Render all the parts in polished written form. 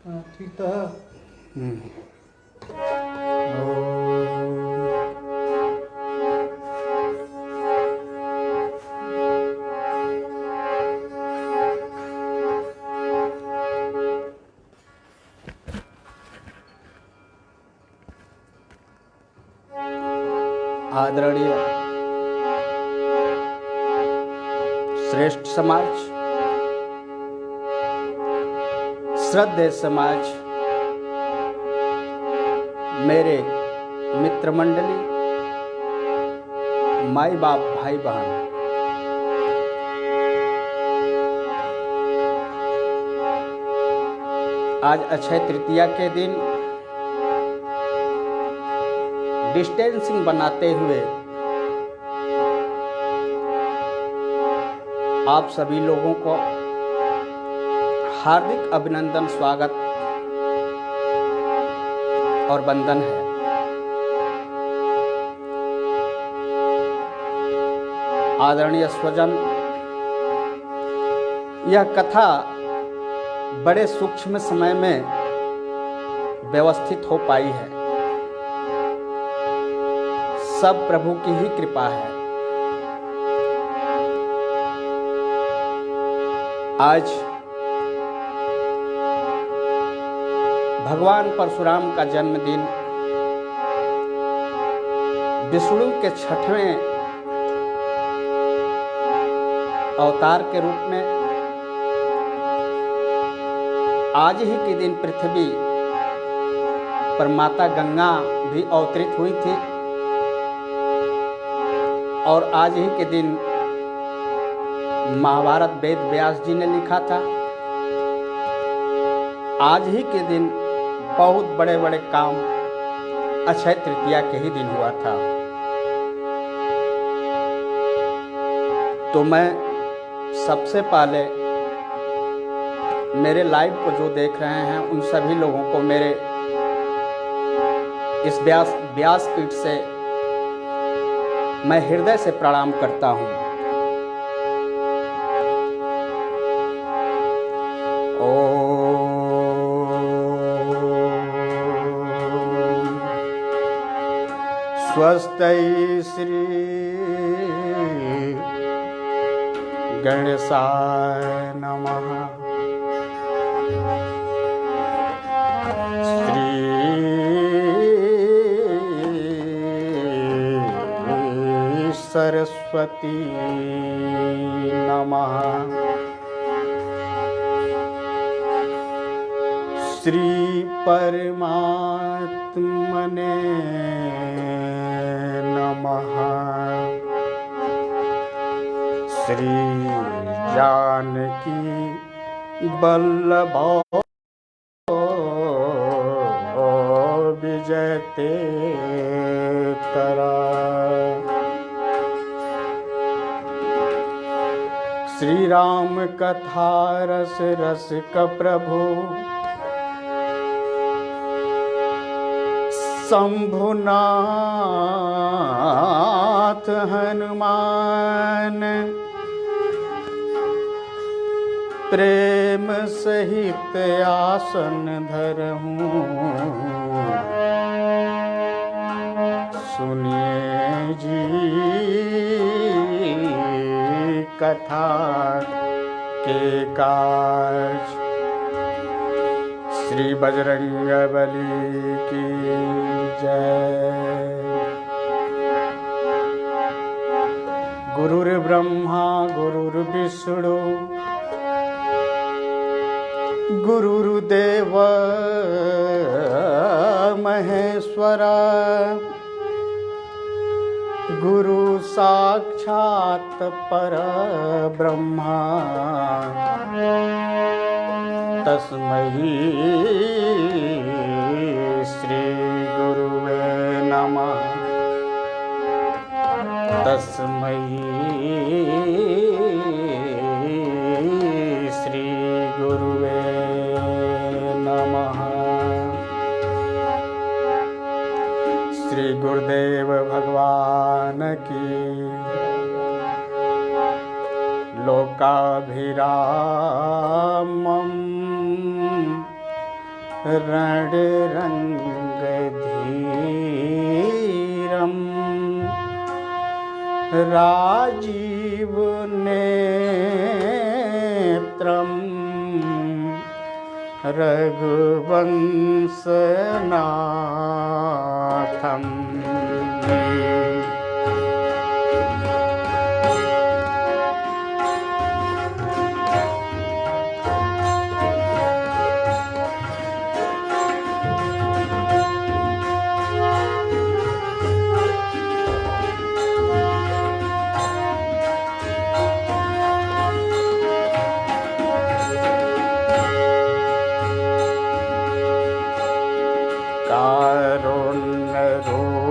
ठीक तो है। आदरणीय श्रेष्ठ समाज, श्रद्धेय समाज, मेरे मित्र मंडली, माई बाप, भाई बहन, आज अक्षय तृतीया के दिन डिस्टेंसिंग बनाते हुए आप सभी लोगों को हार्दिक अभिनंदन, स्वागत और वंदन है। आदरणीय स्वजन, यह कथा बड़े सूक्ष्म समय में व्यवस्थित हो पाई है। सब प्रभु की ही कृपा है। आज भगवान परशुराम का जन्मदिन, विष्णु के 6वें अवतार के रूप में आज ही के दिन पृथ्वी पर माता गंगा भी अवतरित हुई थी और आज ही के दिन महाभारत वेद व्यास जी ने लिखा था। आज ही के दिन बहुत बड़े बड़े काम अक्षय तृतीया के ही दिन हुआ था। तो मैं सबसे पहले मेरे लाइव को जो देख रहे हैं उन सभी लोगों को मेरे इस व्यासपीठ से मैं हृदय से प्रणाम करता हूँ। स्वस्ति श्री गणेशाय नमः। श्री सरस्वती नमः। श्री परमात्मने नमः। श्री जानकी वल्लभो विजयते तरा। श्री राम कथा रस रसिक प्रभु शंभुनाथ हनुमान। प्रेम सहित आसन धरहूँ, सुनिए जी कथा के काज। श्री बजरंगबली की जय। गुरुर्ब्रह्मा गुरुर्विष्णु गुरुर्देव महेश्वरा। गुरु साक्षात् परब्रह्मा तस्मै श्री गुरुवे नमः। तस्मै श्री गुरुवे नमः। श्री गुरुदेव भगवान की। लोकाभिरामम् रणरङ्गधीरं राजीवनेत्रं रघुवंशनाथम्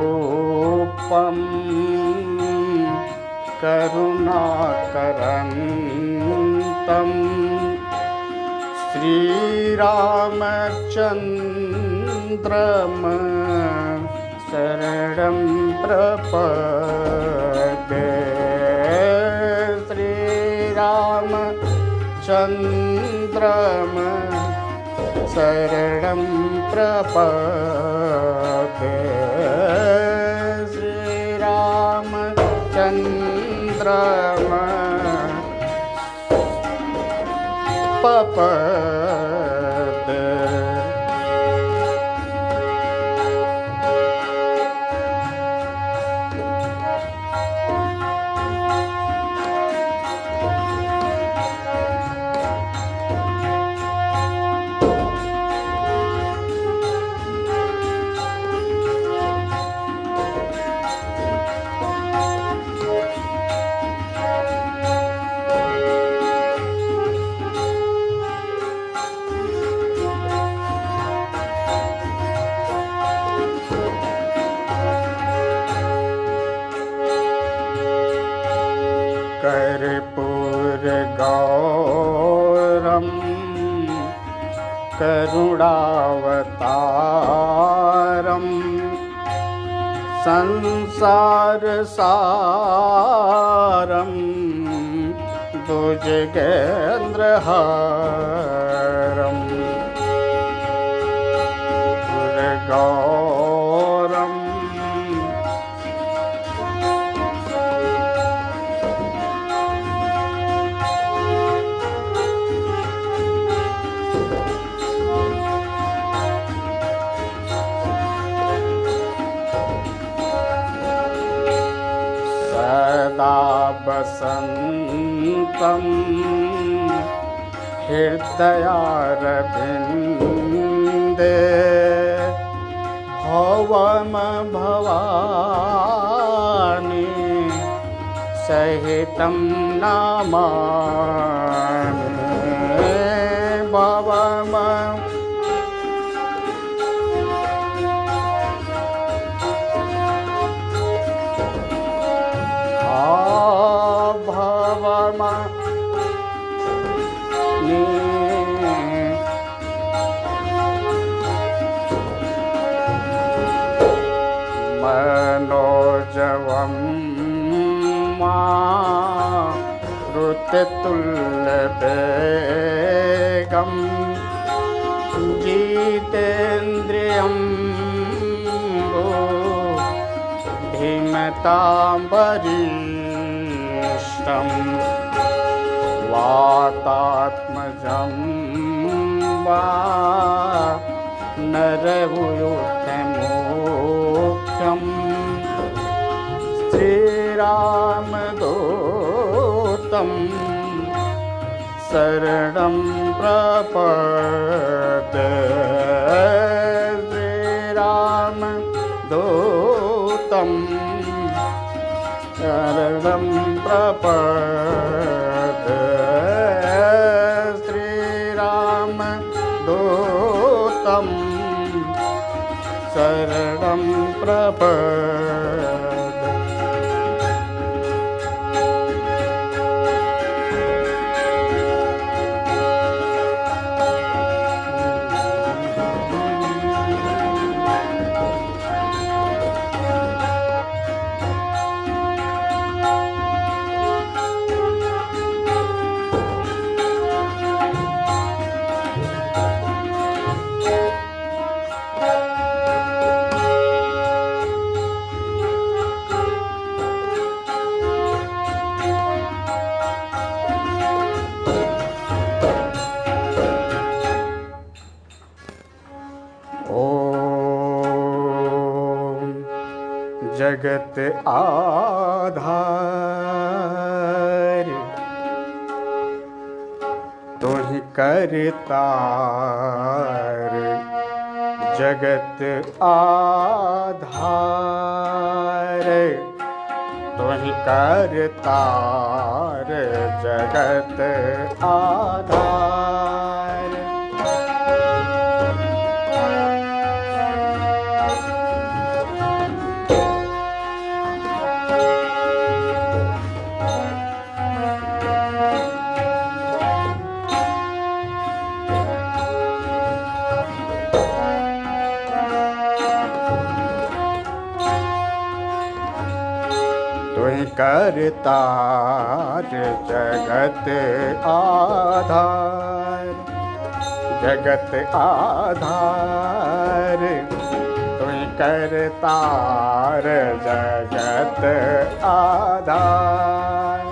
कारुण्यरूपं करुणाकरन्तं श्रीरामचन्द्रं शरणं प्रपद्ये श्रीरामचन्द्रं शरणं प्रपद्ये श्रीरामचन्द्रं प्रपद्ये। कर्पूरगौरं करुणावतारं संसारसारं भुजगेन्द्रहारं गौरं सदा वसन्तं हृदयारविन्दे भवम भवानी सहितं नमामि भवम मनोजवं मारुततुल्यवेगं जितेन्द्रियं धीमताम्बरीष्टं वातात्मजं नरयूथमुख्यं श्रीरामदूतं शरणं प्रपद्ये श्रीरामदूतं शरणं प्रपद्ये श्रीरामदूतं शरणं प्रपद्ये। जगत आधार तुहि करतार जगत आधार तुहि करतार जगत आधार। तुहि करतार जगत आधार जगत आधार तुहि करतार जगत आधार।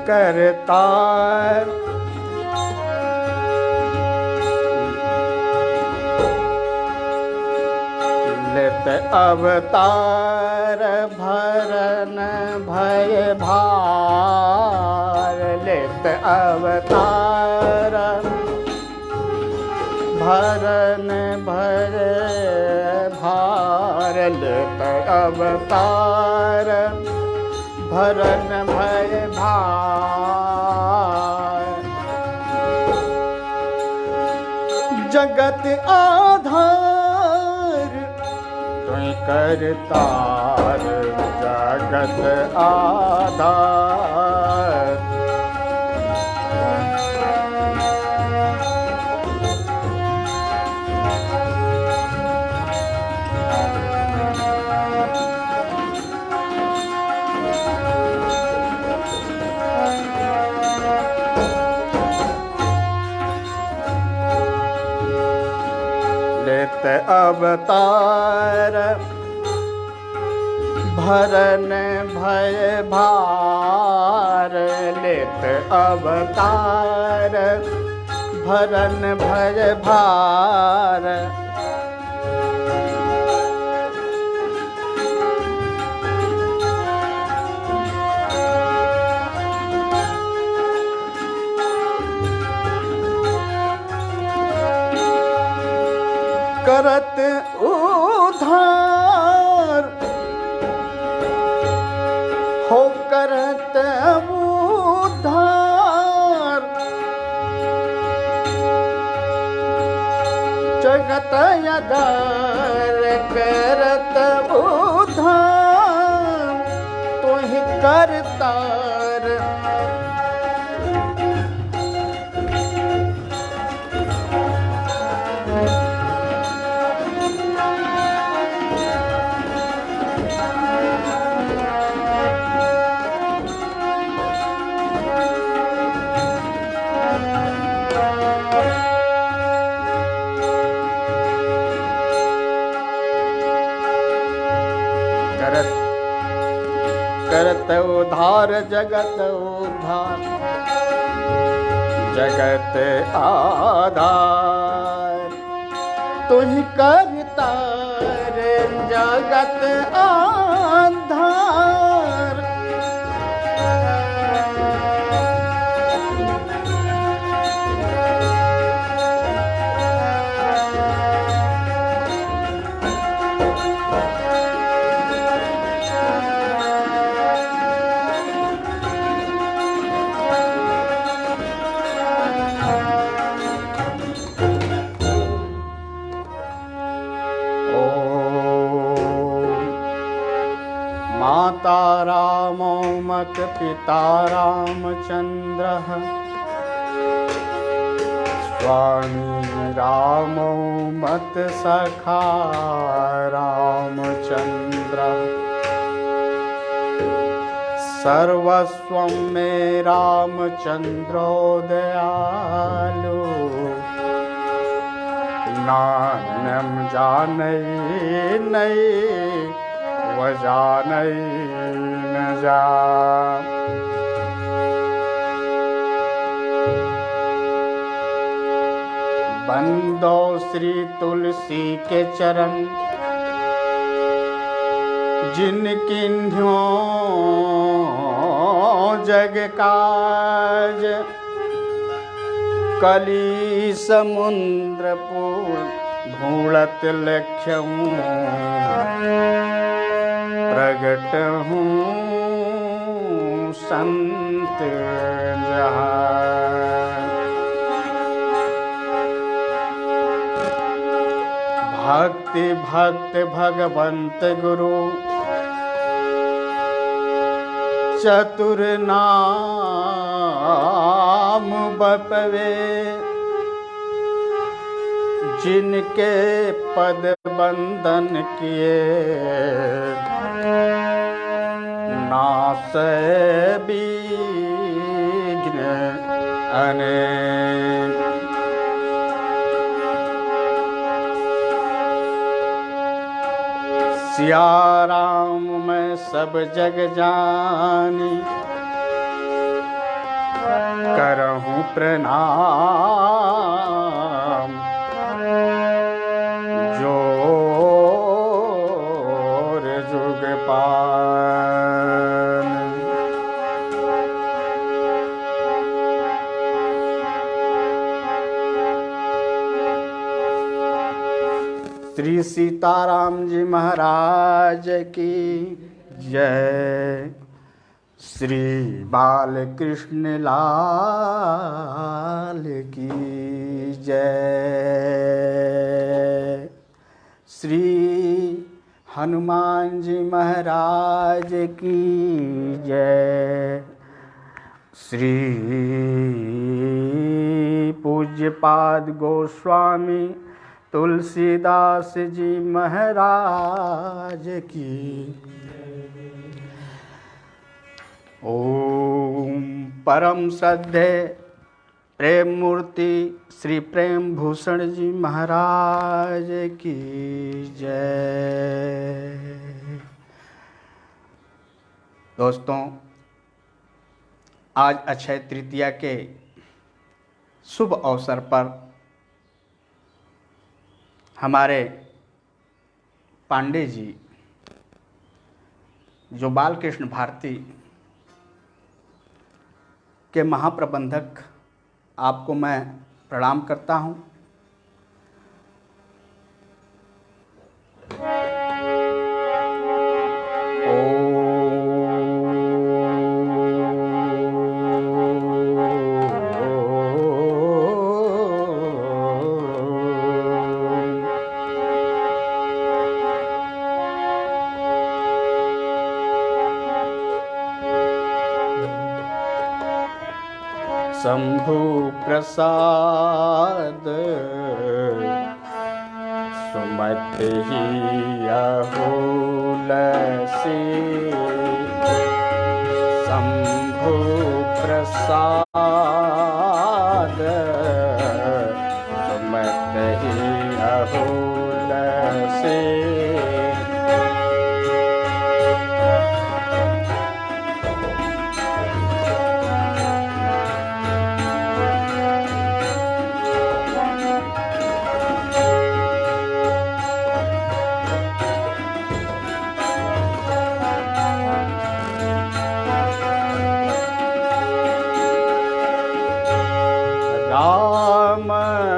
करतार लेत अवतार भरन भय भार लेत अवतार भरन भय भार लेत अवतार भरन भय भार। जगत आधार तुहि करतार जगत आधार। लेत अवतार भरन भय भार लेत अवतार भरन भय भार। करत उद्धार हो करत उद्धार जगत आधार करत उद्धार तुहि करतार। करत उद्धार जगत उद्धार जगत आधार तुहि करतार जगत आधार। माता रामो मत पिता रामचन्द्रः स्वामी रामो मत सखा रामचन्द्रः सर्वस्वं मे रामचन्द्रो दयालु नान्यं जानै नै वजानै न जा। बंदो श्री तुलसी के चरण जिन किन्ह्यों जग काज, कली समुद्र ढूंढत लक्ष्यम प्रगट हूँ संत जहाँ। भक्ति भक्त भगवंत गुरु चतुर नाम बपवे, जिनके पद बंदन किए नासै विघ्न अनेक। सिया राम मैं सब जग जानी, करहूँ प्रणाम जोर जुग पान। श्री सीताराम जी महाराज की जय। श्री बालकृष्ण लाल की जय। श्री हनुमान जी महाराज की जय। श्री पूज्यपाद गोस्वामी तुलसीदास जी महाराज की। ओम परम श्रद्धे प्रेम मूर्ति श्री प्रेम भूषण जी महाराज की जय। दोस्तों, आज अक्षय तृतीया के शुभ अवसर पर हमारे पांडे जी जो बालकृष्ण भारती के महाप्रबंधक, आपको मैं प्रणाम करता हूं। शंभु प्रसाद सुमति अहुलसी, शंभु प्रसाद सुमति अहुलसी।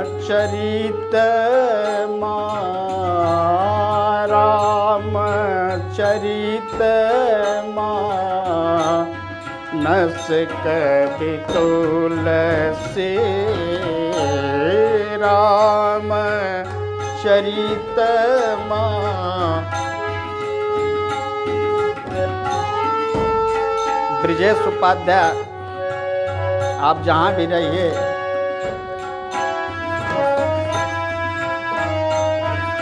रामचरित मानस कवि तुलसी, रामचरित ब्रजेश उपाध्याय, आप जहाँ भी रहिए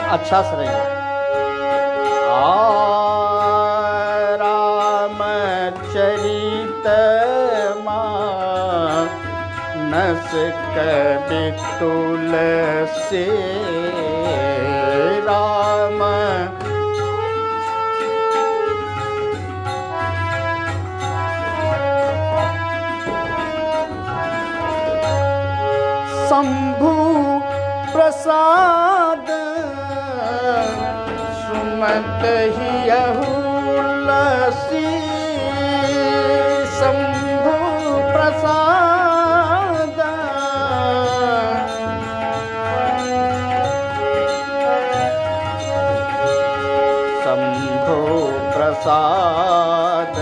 अच्छा से रहिए। रामचरित मानस कवि तुलसी राम। शंभु प्रसाद सुमत हियहुलसी। शंभु प्रसाद शंभु प्रसाद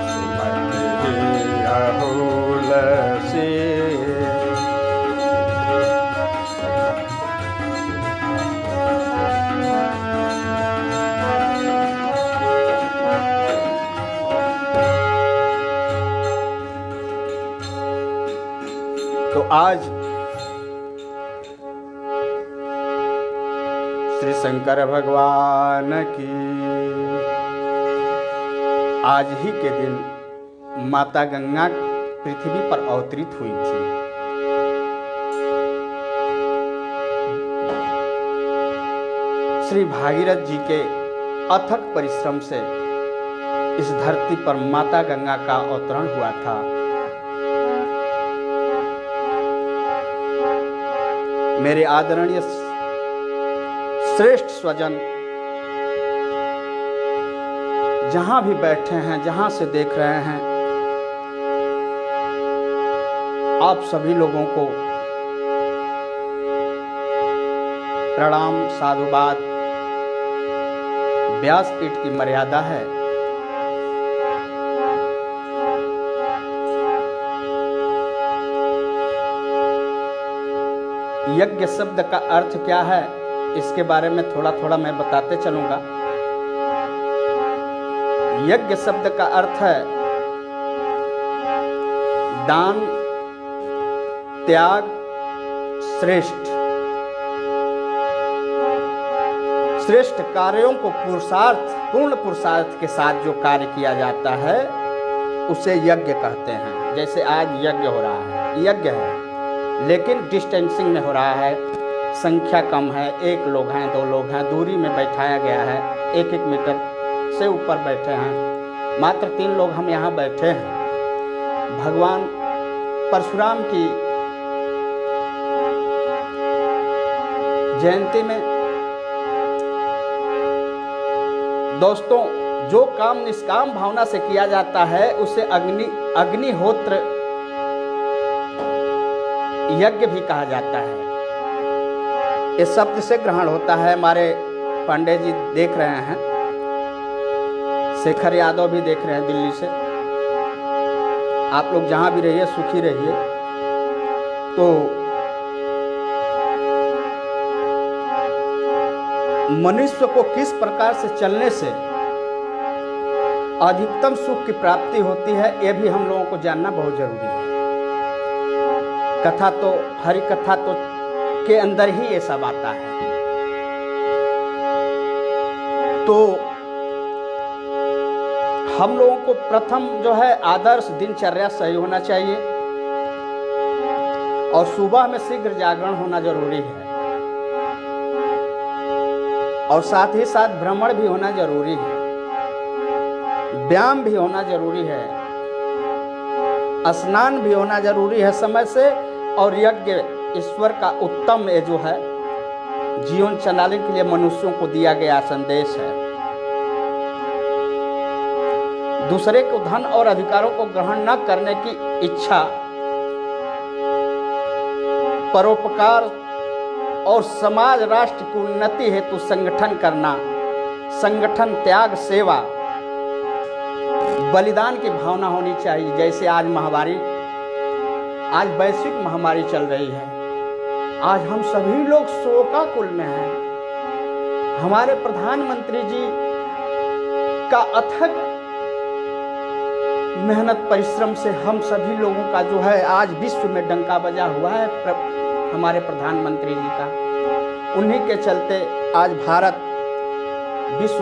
सुमत हियहुलसी। तो आज श्री शंकर भगवान की आज ही के दिन माता गंगा पृथ्वी पर अवतरित हुई थी। श्री भागीरथ जी के अथक परिश्रम से इस धरती पर माता गंगा का अवतरण हुआ था। मेरे आदरणीय श्रेष्ठ स्वजन जहां भी बैठे हैं, जहां से देख रहे हैं, आप सभी लोगों को प्रणाम, साधुवाद। व्यासपीठ की मर्यादा है। यज्ञ शब्द का अर्थ क्या है, इसके बारे में थोड़ा थोड़ा मैं बताते चलूंगा। यज्ञ शब्द का अर्थ है दान, त्याग, श्रेष्ठ श्रेष्ठ कार्यों को पूर्ण पुरुषार्थ के साथ जो कार्य किया जाता है उसे यज्ञ कहते हैं। जैसे आज यज्ञ हो रहा है, यज्ञ है लेकिन डिस्टेंसिंग में हो रहा है, संख्या कम है, 1 लोग हैं, 2 लोग हैं, दूरी में बैठाया गया है, 1-1 मीटर से ऊपर बैठे हैं, मात्र 3 लोग हम यहाँ बैठे हैं। भगवान परशुराम की जयंती में दोस्तों जो काम निष्काम भावना से किया जाता है उसे अग्निहोत्र यज्ञ भी कहा जाता है। इस शब्द से ग्रहण होता है। हमारे पांडे जी देख रहे हैं, शेखर यादव भी देख रहे हैं दिल्ली से। आप लोग जहां भी रहिए सुखी रहिए। तो मनुष्य को किस प्रकार से चलने से अधिकतम सुख की प्राप्ति होती है, यह भी हम लोगों को जानना बहुत जरूरी है। कथा तो हरि कथा तो के अंदर ही ये सब आता है। तो हम लोगों को प्रथम जो है आदर्श दिनचर्या सही होना चाहिए और सुबह में शीघ्र जागरण होना जरूरी है और साथ ही साथ भ्रमण भी होना जरूरी है, व्यायाम भी होना जरूरी है, स्नान भी होना जरूरी है समय से। और यज्ञ ईश्वर का उत्तम ये जो है जीवन चलाने के लिए मनुष्यों को दिया गया संदेश है। दूसरे को धन और अधिकारों को ग्रहण न करने की इच्छा, परोपकार और समाज राष्ट्र की उन्नति हेतु संगठन करना, संगठन, त्याग, सेवा, बलिदान की भावना होनी चाहिए। जैसे आज वैश्विक महामारी चल रही है, आज हम सभी लोग शोकाकुल में हैं। हमारे प्रधानमंत्री जी का अथक मेहनत परिश्रम से हम सभी लोगों का जो है आज विश्व में डंका बजा हुआ है हमारे प्रधानमंत्री जी का। उन्हीं के चलते आज भारत विश्व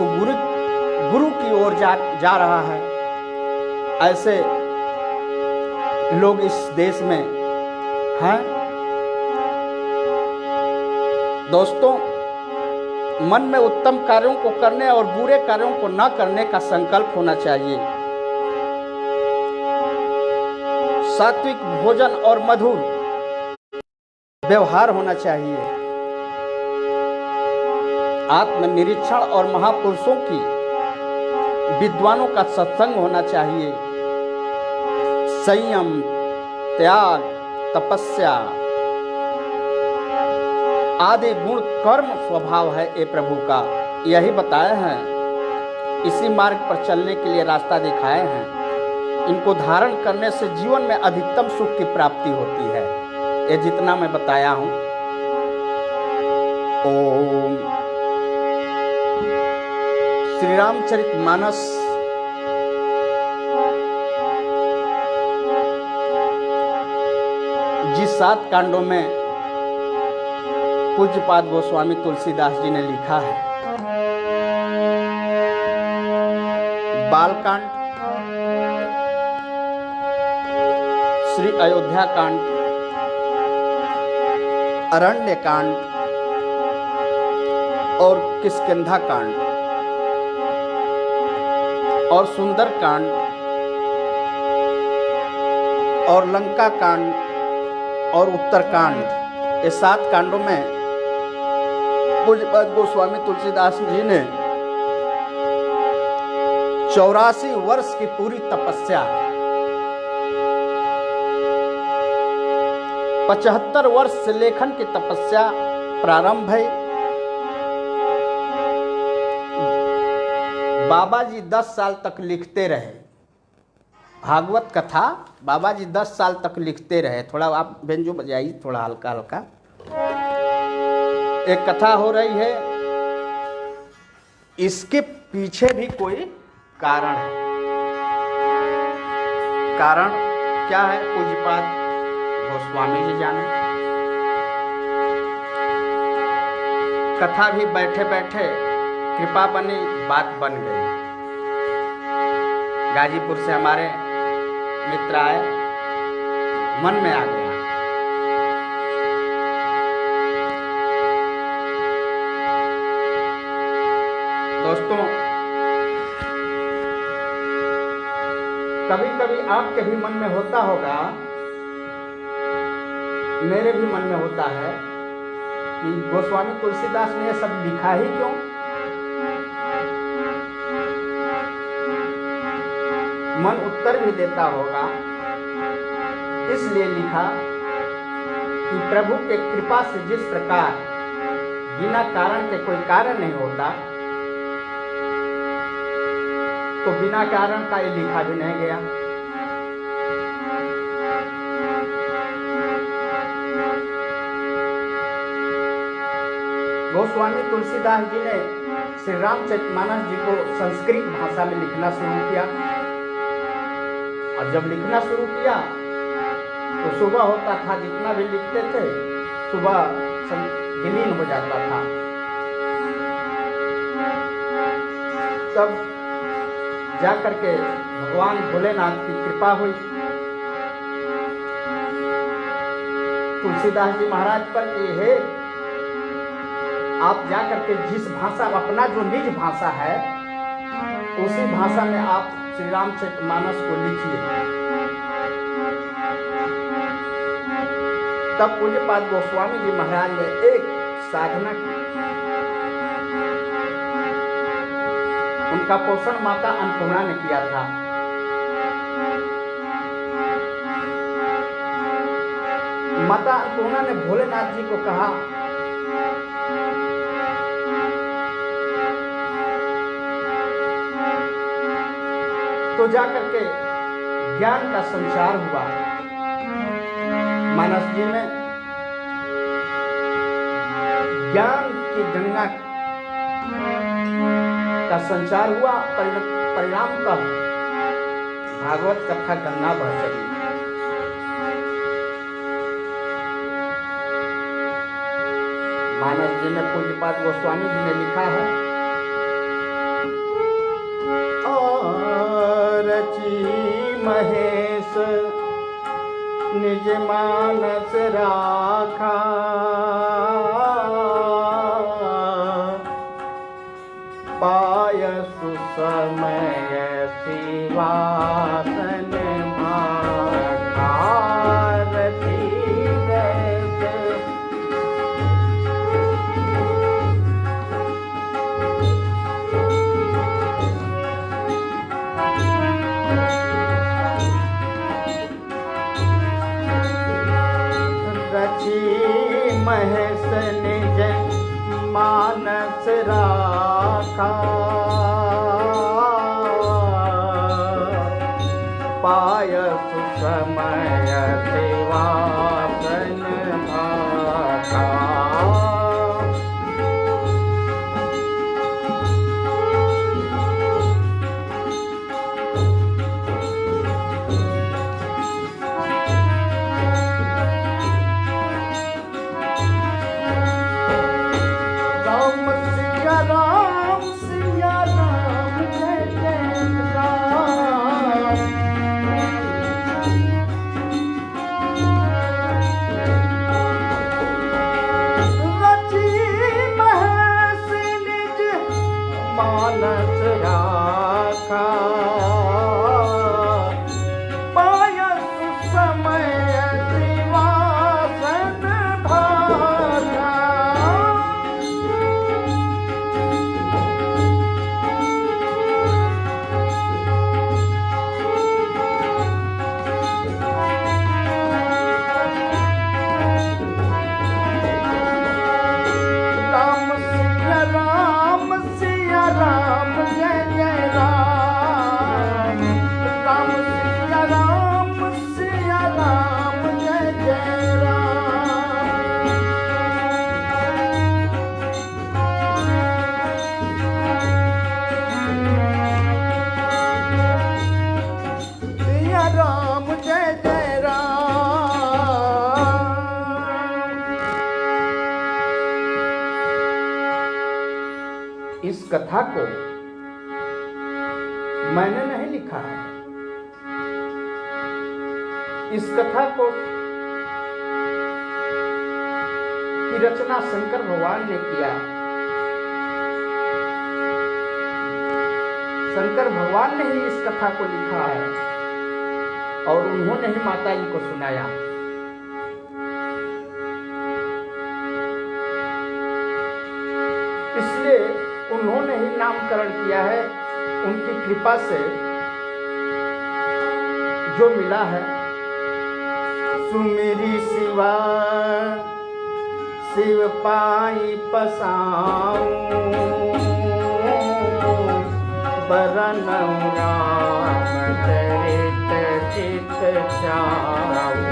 गुरु की ओर जा रहा है। ऐसे लोग इस देश में हैं। दोस्तों, मन में उत्तम कार्यों को करने और बुरे कार्यों को न करने का संकल्प होना चाहिए। सात्विक भोजन और मधुर व्यवहार होना चाहिए। आत्मनिरीक्षण और महापुरुषों की, विद्वानों का सत्संग होना चाहिए। संयम, त्याग, तपस्या आदि गुण कर्म स्वभाव है ये प्रभु का, यही बताए हैं। इसी मार्ग पर चलने के लिए रास्ता दिखाए हैं। इनको धारण करने से जीवन में अधिकतम सुख की प्राप्ति होती है। ये जितना मैं बताया हूं। ओम श्री रामचरितमानस जिस 7 कांडों में पूज्यपाद गोस्वामी तुलसीदास जी ने लिखा है, बालकांड, श्री अयोध्या कांड, अरण्य कांड और किष्किंधा कांड और सुंदर कांड और लंका कांड और उत्तरकांड, ये 7 कांडों में पूज्यपाद गोस्वामी तुलसीदास जी ने 84 वर्ष की पूरी तपस्या, 75 वर्ष से लेखन की तपस्या प्रारंभ है। बाबा जी 10 साल तक लिखते रहे भागवत कथा। बाबा जी 10 साल तक लिखते रहे। थोड़ा आप बेंजो बजाइए, थोड़ा हल्का हल्का। एक कथा हो रही है, इसके पीछे भी कोई कारण है। कारण क्या है, पूज्यपाद गोस्वामी जी जाने। कथा भी बैठे बैठे कृपा बनी, बात बन गई। गाजीपुर से हमारे मित्र आए, मन में आ गया। दोस्तों, कभी कभी आपके भी मन में होता होगा, मेरे भी मन में होता है कि गोस्वामी तुलसीदास ने यह सब लिखा ही क्यों। मन उत्तर भी देता होगा, इसलिए लिखा कि प्रभु के कृपा से जिस प्रकार बिना कारण के कोई कार्य नहीं होता, तो बिना कारण का ये लिखा भी नहीं गया। गोस्वामी तुलसीदास जी ने श्री रामचरितमानस जी को संस्कृत भाषा में लिखना शुरू किया। और जब लिखना शुरू किया तो सुबह होता था, जितना भी लिखते थे सुबह विलीन हो जाता था। तब जाकर के भगवान भोलेनाथ की कृपा हुई तुलसीदास जी महाराज पर कि हे, आप जाकर के जिस भाषा, अपना जो निज भाषा है, उसी भाषा में आप श्री रामचरितमानस को लिखिए। तब पूज्यपाद गोस्वामी जी महाराज ने एक साधना की। उनका पोषण माता अन्नपूर्णा ने किया था। माता अन्नपूर्णा ने भोलेनाथ जी को कहा, तो जाकर के ज्ञान का संचार हुआ मानस जी में। ज्ञान की गंगा का संचार हुआ। परिणाम का भागवत कथा गंगा बह चली। मानस जी में पूज्यपाद गोस्वामी जी ने लिखा है, रची महेश निज मानस राखा, पाय सुसमय शिवासन भाखा, रति जैसे रची महेश निज मानस राखा, पाय सुसमय शिवासन भाखा। राम सिया राम जय जय राम। रची महेश निज मानस राखा, पाय सुसमय शिवासन भाखा। सिया राम जय जय राम। राम सिया राम जय जय राम। सिया राम जय जय राम। इस कथा को मैंने नहीं लिखा है, इस कथा को की रचना शंकर भगवान ने किया। शंकर भगवान ने ही इस कथा को लिखा है और उन्होंने ही माता जी को सुनाया। इसलिए उन्होंने ही नामकरण किया है। उनकी कृपा से जो मिला है। सुमिरी शिवा शिव पाई पसाऊं, बरनऊं राम चरित चित चाऊं।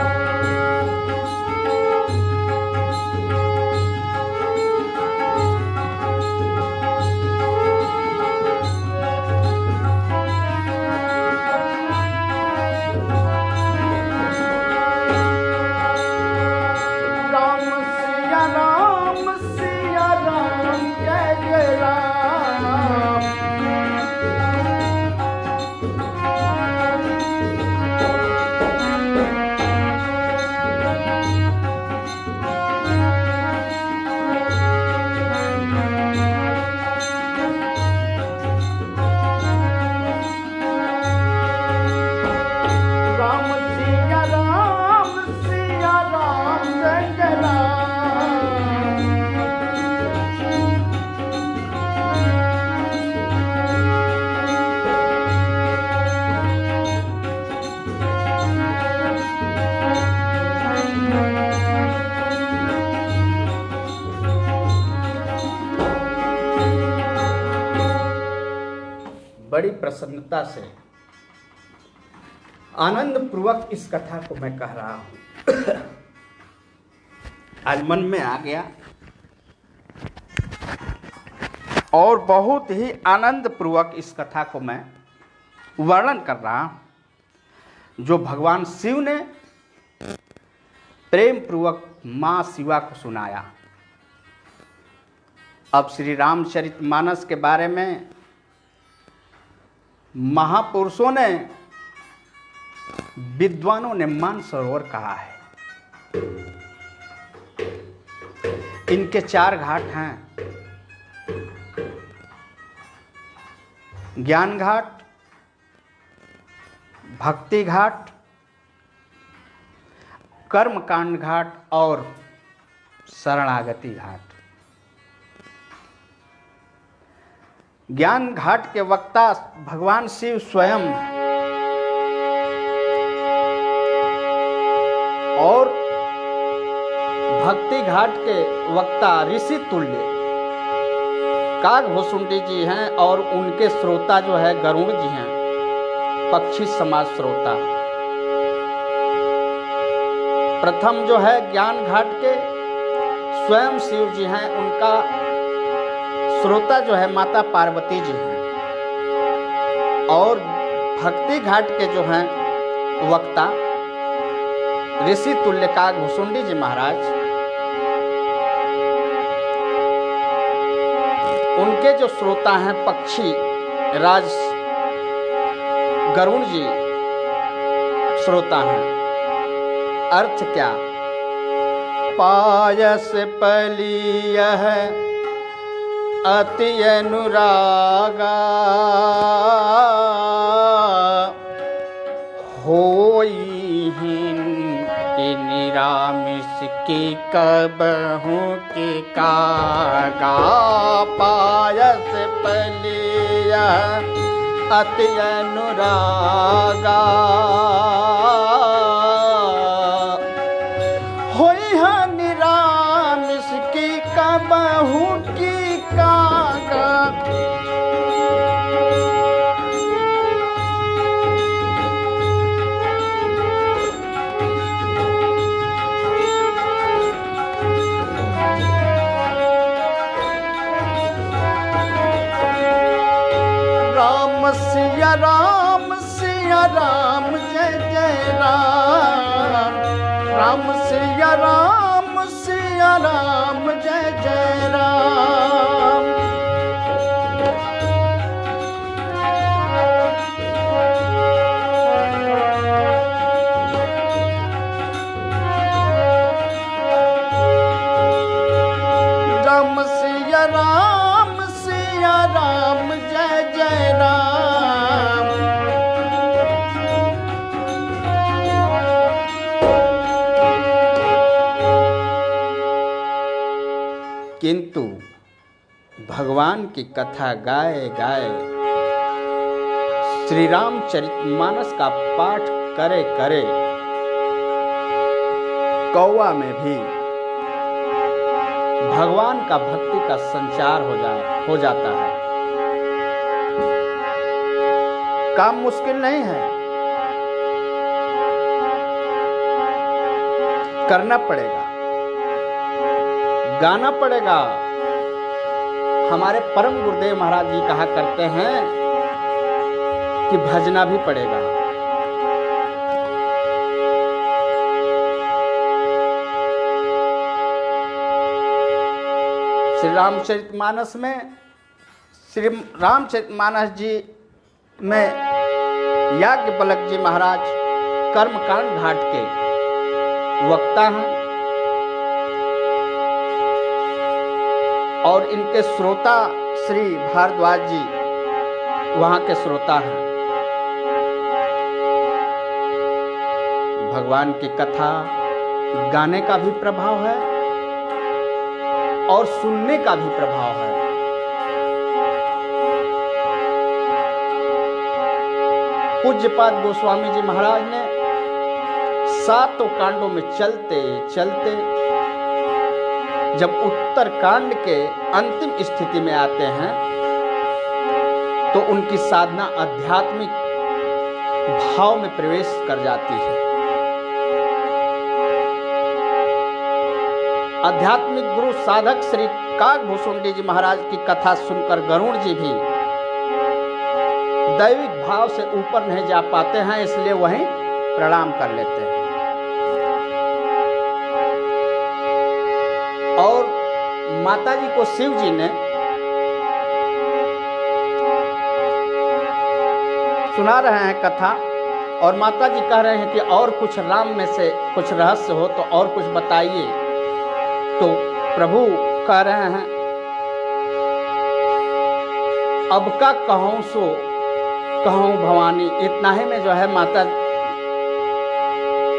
सिया राम जय जय राम। बड़ी प्रसन्नता से आनंद पूर्वक इस कथा को मैं कह रहा हूं। आज मन में आ गया और बहुत ही आनंद पूर्वक इस कथा को मैं वर्णन कर रहा हूं, जो भगवान शिव ने प्रेम पूर्वक मां शिवा को सुनाया। अब श्री रामचरितमानस के बारे में महापुरुषों ने विद्वानों ने मानसरोवर कहा है। इनके 4 घाट हैं, ज्ञान घाट, भक्ति घाट, कर्मकांड घाट और शरणागति घाट। ज्ञान घाट के वक्ता भगवान शिव स्वयं और भक्ति घाट के वक्ता ऋषि तुल्य काकभुसुंडी जी हैं और उनके श्रोता जो है गरुड़ जी हैं, पक्षी समाज श्रोता। प्रथम जो है ज्ञान घाट के स्वयं शिव जी हैं, उनका श्रोता जो है माता पार्वती जी हैं। और भक्ति घाट के जो हैं वक्ता ऋषि तुल्य काकभुसुंडी जी महाराज, उनके जो श्रोता हैं पक्षी राज गरुड़ जी श्रोता हैं। अर्थ क्या? पायस पलिय अति अनुरागा होई निरामिष की कबहू की कागा। पायस पलिया अति अनुरागा होई है निरामिष की कबहू की कागा। सिया राम जय जय राम। राम सिया राम जय जय राम। राम सिया राम जय जय राम। किंतु भगवान की कथा गाए गाए, श्री रामचरितमानस का पाठ करे करे कौवा में भी भगवान का भक्ति का संचार हो जाता है। काम मुश्किल नहीं है, करना पड़ेगा, गाना पड़ेगा। हमारे परम गुरुदेव महाराज जी कहा करते हैं कि भजना भी पड़ेगा। श्री रामचरितमानस में, श्री रामचरितमानस जी में याज्ञवल्क्य जी महाराज कर्मकांड घाट के वक्ता हैं और इनके श्रोता श्री भारद्वाज जी वहाँ के श्रोता हैं। भगवान की कथा गाने का भी प्रभाव है और सुनने का भी प्रभाव है। पूज्यपाद गोस्वामी जी महाराज ने 7 कांडों में चलते चलते जब उत्तर कांड के अंतिम स्थिति में आते हैं तो उनकी साधना आध्यात्मिक भाव में प्रवेश कर जाती है। आध्यात्मिक गुरु साधक श्री काकभुसुंडी जी महाराज की कथा सुनकर गरुड़ जी भी दैविक भाव से ऊपर नहीं जा पाते हैं, इसलिए वहीं प्रणाम कर लेते हैं। और माता जी को शिव जी ने सुना रहे हैं कथा और माता जी कह रहे हैं कि और कुछ राम में से कुछ रहस्य हो तो और कुछ बताइए। तो प्रभु कह रहे हैं, अब का कहूँ सो कहूँ भवानी। इतना ही में जो है माता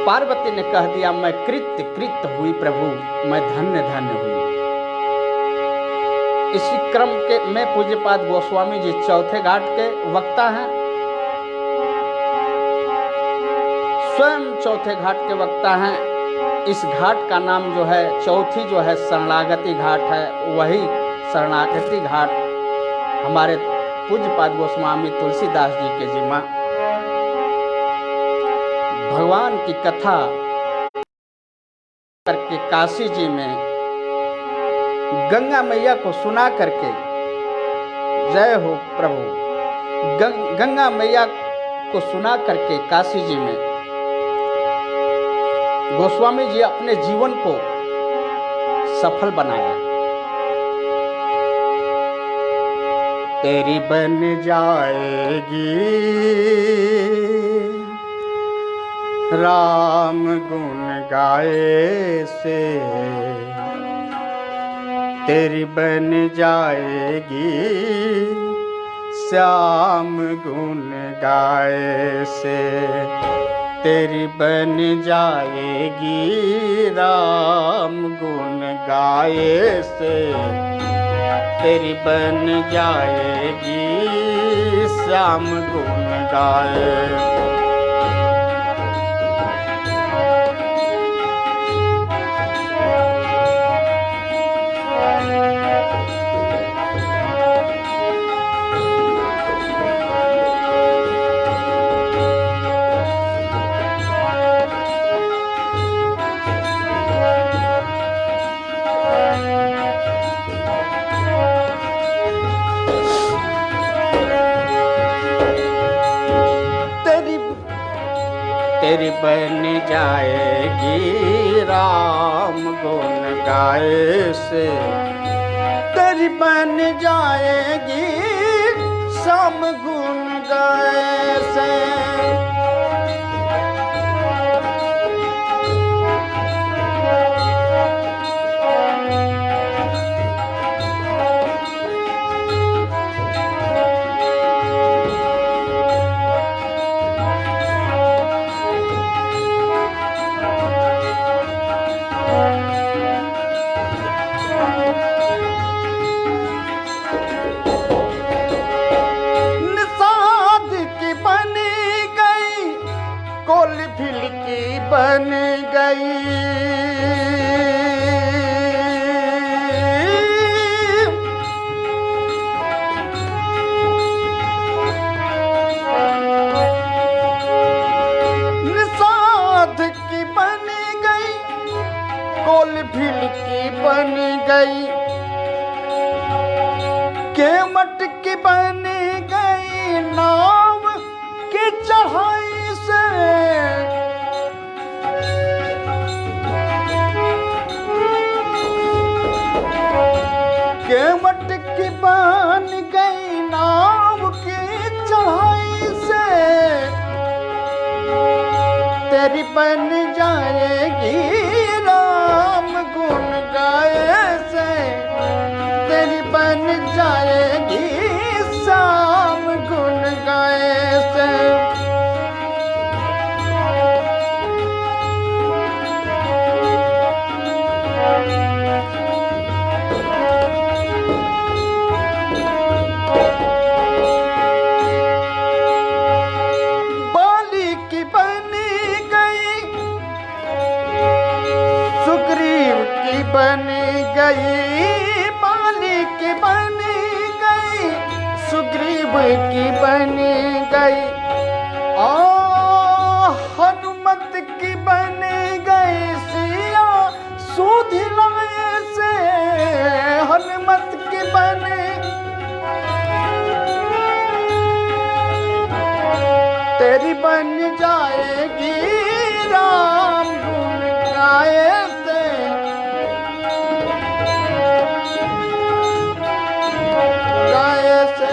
पार्वती ने कह दिया, मैं कृत्य कृत्य हुई प्रभु, मैं धन्य धन्य हुई। इसी क्रम के में पूज्यपाद गोस्वामी जी चौथे घाट के वक्ता हैं, स्वयं चौथे घाट के वक्ता हैं। इस घाट का नाम जो है, चौथी जो है शरणागति घाट है, वही शरणागति घाट हमारे पूज्यपाद गोस्वामी तुलसीदास जी के जिम्मा। भगवान की कथा करके काशी जी में गंगा मैया को सुना करके, जय हो प्रभु, गंगा मैया को सुना करके काशी जी में गोस्वामी जी अपने जीवन को सफल बनाया। तेरी बन जाएगी राम गुण गाए से, तेरी बन जाएगी श्याम गुण गाए से, तेरी बन जाएगी राम गुण गाए से, तेरी बन जाएगी श्याम गुण गाए। तेरी बन जाएगी राम गुण गाए से, तेरी बन जाएगी श्याम गुण गाए से। बन गई निषाद की बन गई, कोलभिल की बन गई, केवट की बन गई नाव की चढ़ाई से, केवट की बन गई नाव की चढ़ाई से, तेरी बन जाएगी राम गुण गाए से, तेरी बन जाएगी श्याम गुण गाए से। बन गई बाली की बन गई, सुग्रीव की बन गई, हनुमत की बन गई सिया सूधि लाए से, हनुमत की बन तेरी बन जाएगी राम गुण गाए से, गाए से।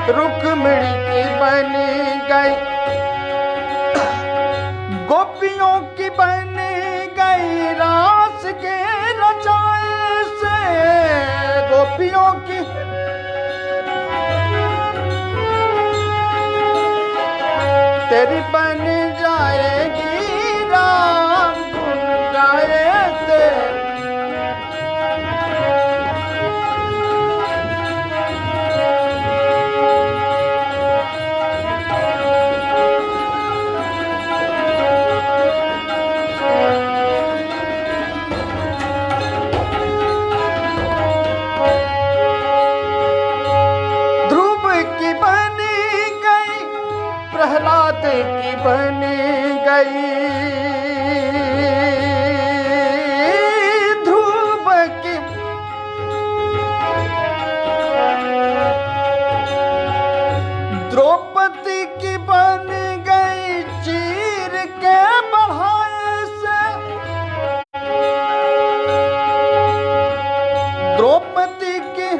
रुक्मिणी की बनी गई, गोपियों की बनी गई रास के रचाए से, गोपियों की तेरी बन जाएगी राम गुन गाए ते। ध्रुव की बनी गई, प्रहलाद की बनी गई, ध्रुव की द्रौपदी की बन गई चीर के बढ़ाए से, द्रौपदी की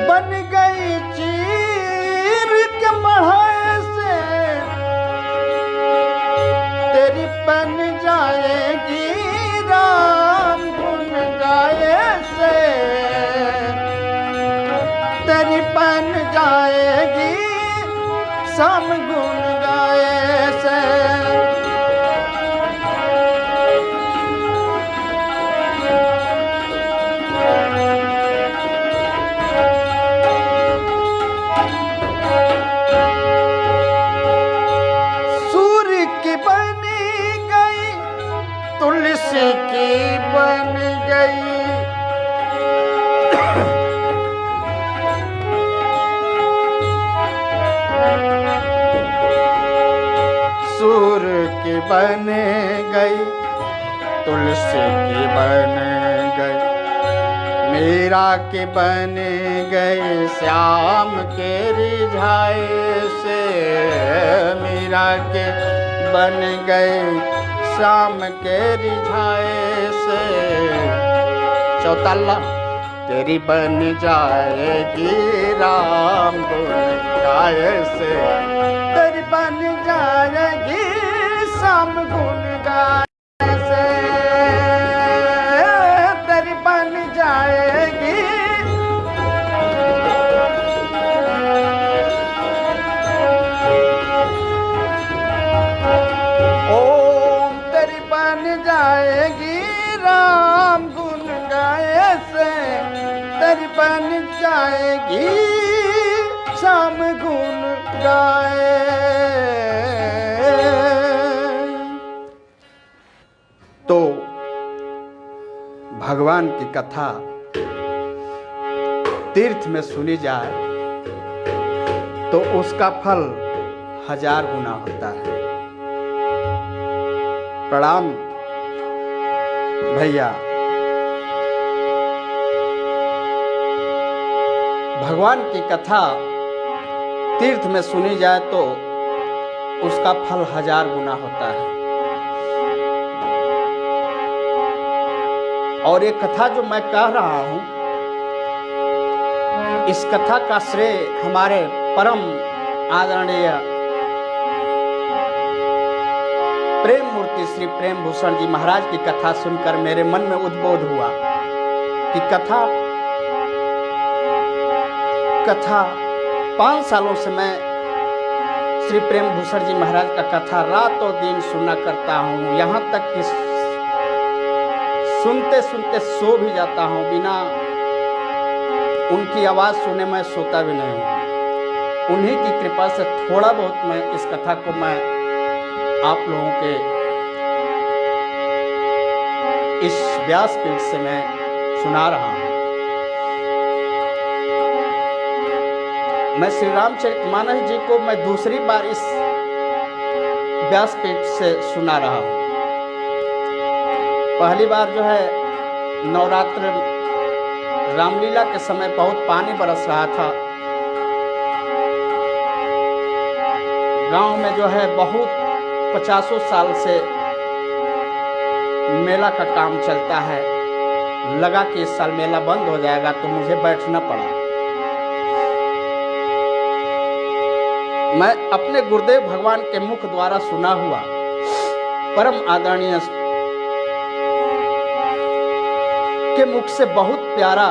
बन गई चीर के बढ़ाए से, तेरी बन जाएगी राम गुन गाए से, तेरी बन जाएगी सम गुन गाए से। सूर्य की बनी गई, तुलसी की बन गई, सूर्य की बन गई, तुलसी की बन गई, मीरा की बन गई श्याम के रिझाए से, मीरा के बन गई श्याम के रिझाए से। चौताला तेरी बन जाएगी राम गुन गाए से, तेरी बन जाएगी श्याम गुन गाए से, तेरी बन जाएगी। ओम तेरी बन जाएगी राम गुन गाए से, तेरी बन जाएगी श्याम गुन गाए। तो भगवान की कथा तीर्थ में सुनी जाए तो उसका फल 1000 गुना होता है। प्रणाम भैया। भगवान की कथा तीर्थ में सुनी जाए तो उसका फल 1000 गुना होता है। और ये कथा जो मैं कह रहा हूं, इस कथा का श्रेय हमारे परम आदरणीय प्रेम मूर्ति श्री प्रेम भूषण जी महाराज की कथा सुनकर मेरे मन में उद्बोध हुआ कि कथा 5 सालों से मैं श्री प्रेम भूषण जी महाराज का कथा रातों दिन सुना करता हूँ। यहाँ तक कि सुनते सुनते सो भी जाता हूँ, बिना उनकी आवाज़ सुने मैं सोता भी नहीं हूँ। उन्हीं की कृपा से थोड़ा बहुत मैं इस कथा को मैं आप लोगों के इस व्यासपीठ से मैं सुना रहा हूँ। मैं श्री रामचरितमानस जी को मैं दूसरी बार इस व्यासपीठ से सुना रहा हूँ। पहली बार जो है नवरात्र रामलीला के समय बहुत पानी बरस रहा था। गांव में जो है बहुत 50 साल से मेला का काम चलता है। लगा कि इस साल मेला बंद हो जाएगा तो मुझे बैठना पड़ा। मैं अपने गुरुदेव भगवान के मुख द्वारा सुना हुआ परम आदरणीय के मुख से बहुत प्यारा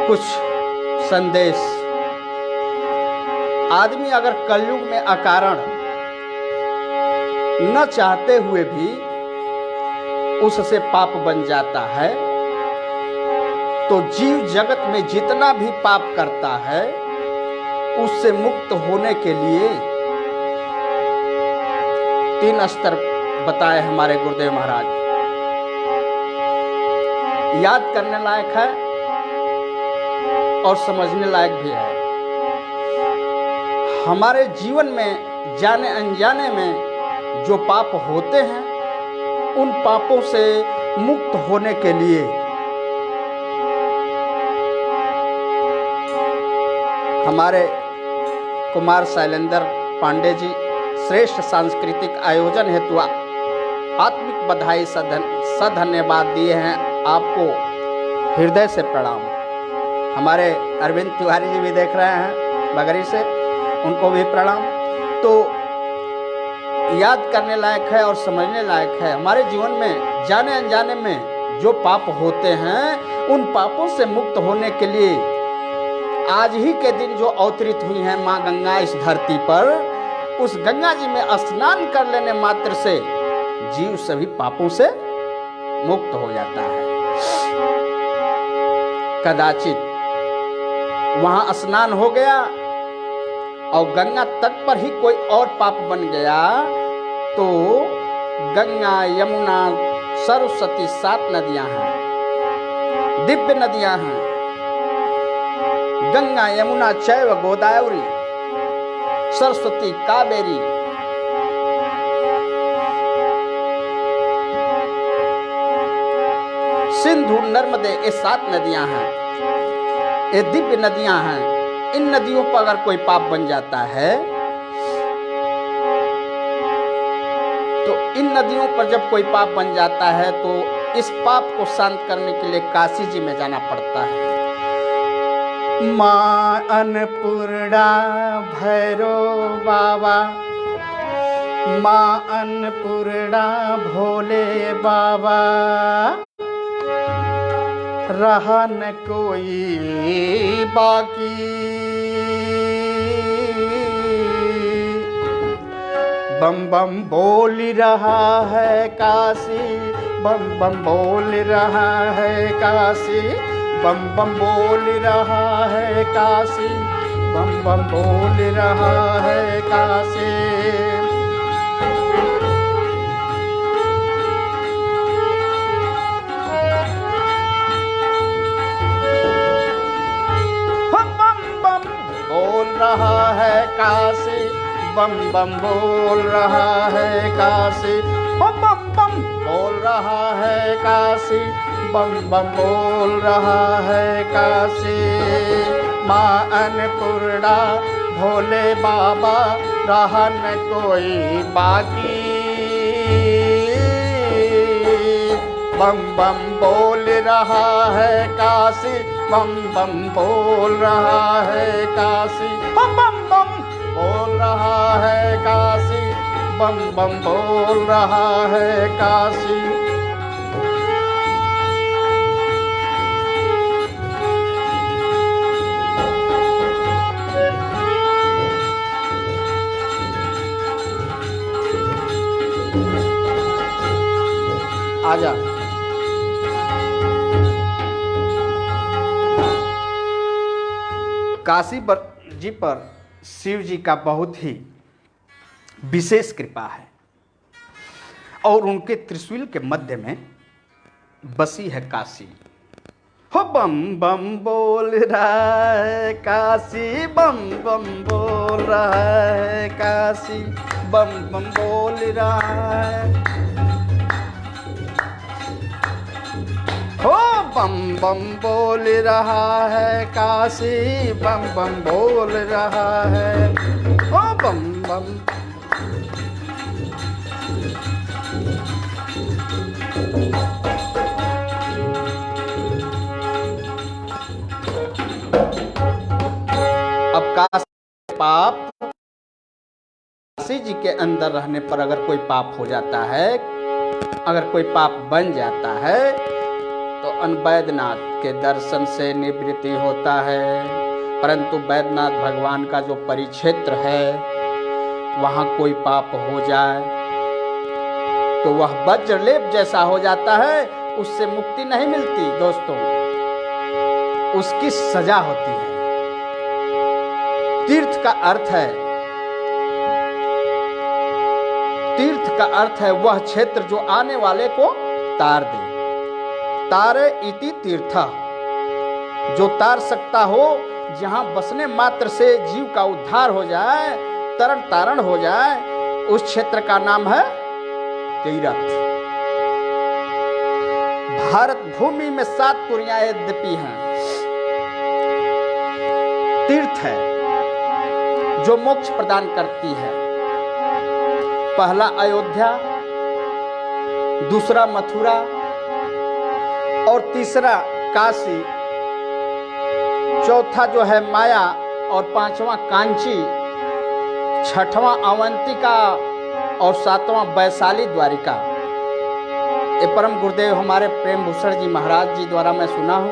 कुछ संदेश। आदमी अगर कलयुग में अकारण न चाहते हुए भी उससे पाप बन जाता है, तो जीव जगत में जितना भी पाप करता है उससे मुक्त होने के लिए 3 स्तर बताए हमारे गुरुदेव महाराज। याद करने लायक है और समझने लायक भी है। हमारे जीवन में जाने अनजाने में जो पाप होते हैं, उन पापों से मुक्त होने के लिए हमारे कुमार शैलेंद्र पांडे जी श्रेष्ठ सांस्कृतिक आयोजन हेतु आत्मिक बधाई सधन्यवाद दिए हैं। आपको हृदय से प्रणाम। हमारे अरविंद तिवारी जी भी देख रहे हैं बगरी से, उनको भी प्रणाम। तो याद करने लायक है और समझने लायक है। हमारे जीवन में जाने अनजाने में जो पाप होते हैं, उन पापों से मुक्त होने के लिए आज ही के दिन जो अवतरित हुई हैं माँ गंगा इस धरती पर, उस गंगा जी में स्नान कर लेने मात्र से जीव सभी पापों से मुक्त हो जाता है। कदाचित वहां स्नान हो गया और गंगा तट पर ही कोई और पाप बन गया, तो गंगा यमुना सरस्वती 7 नदियां हैं, दिव्य नदियां हैं। गंगा यमुना चैव गोदावरी सरस्वती कावेरी, सिंधु नर्मदे, ये 7 नदियां हैं, ये दिव्य नदियां हैं। इन नदियों पर अगर कोई पाप बन जाता है, तो इन नदियों पर जब कोई पाप बन जाता है तो इस पाप को शांत करने के लिए काशी जी में जाना पड़ता है। माँ अन्नपूर्णा भैरव बाबा, माँ अन्नपूर्णा भोले बाबा, रहा न कोई बाकी। बम बम बोल रहा है काशी, बम बम बोल रहा है काशी, बम बम बोल रहा है काशी, बम बम बोल रहा है काशी। रहा है काशी, बम बम बोल रहा है काशी, बम बम बम बोल रहा है काशी, बम बम बोल रहा है काशी। माँ अन्नपूर्णा भोले बाबा, रहा न कोई बाकी। बम बम बोल रहा है काशी, बम बम बोल रहा है काशी, बम बम बम बोल रहा है काशी, बम बम बोल रहा है काशी। आजा काशी जी पर शिव जी का बहुत ही विशेष कृपा है और उनके त्रिशूल के मध्य में बसी है काशी। हो बम बम बोल रहा है काशी, बम बम बोल रहा है काशी, बम बम बोल रहा है। हो बम बम बोल रहा है काशी, बम बम बोल रहा है। हो बम बम के अंदर रहने पर अगर कोई पाप हो जाता है, अगर कोई पाप बन जाता है, तो वैद्यनाथ के दर्शन से निवृत्ति होता है। परंतु वैद्यनाथ भगवान का जो परिक्षेत्र है, वहां कोई पाप हो जाए तो वह वज्रलेप जैसा हो जाता है, उससे मुक्ति नहीं मिलती दोस्तों, उसकी सजा होती है। तीर्थ का अर्थ है, तीर्थ का अर्थ है वह क्षेत्र जो आने वाले को तार दे। तारे इति तीर्थ, जो तार सकता हो, जहां बसने मात्र से जीव का उद्धार हो जाए, तरण तारण हो जाए, उस क्षेत्र का नाम है तीर्थ। भारत भूमि में 7 पुरियां यद्यपि हैं, तीर्थ है जो मोक्ष प्रदान करती है। पहला अयोध्या, दूसरा मथुरा और तीसरा काशी, चौथा जो है माया और पांचवा कांची, छठवां अवंतिका और 7वां वैशाली द्वारिका। ये परम गुरुदेव हमारे प्रेम भूषण जी महाराज जी द्वारा मैं सुना हूं।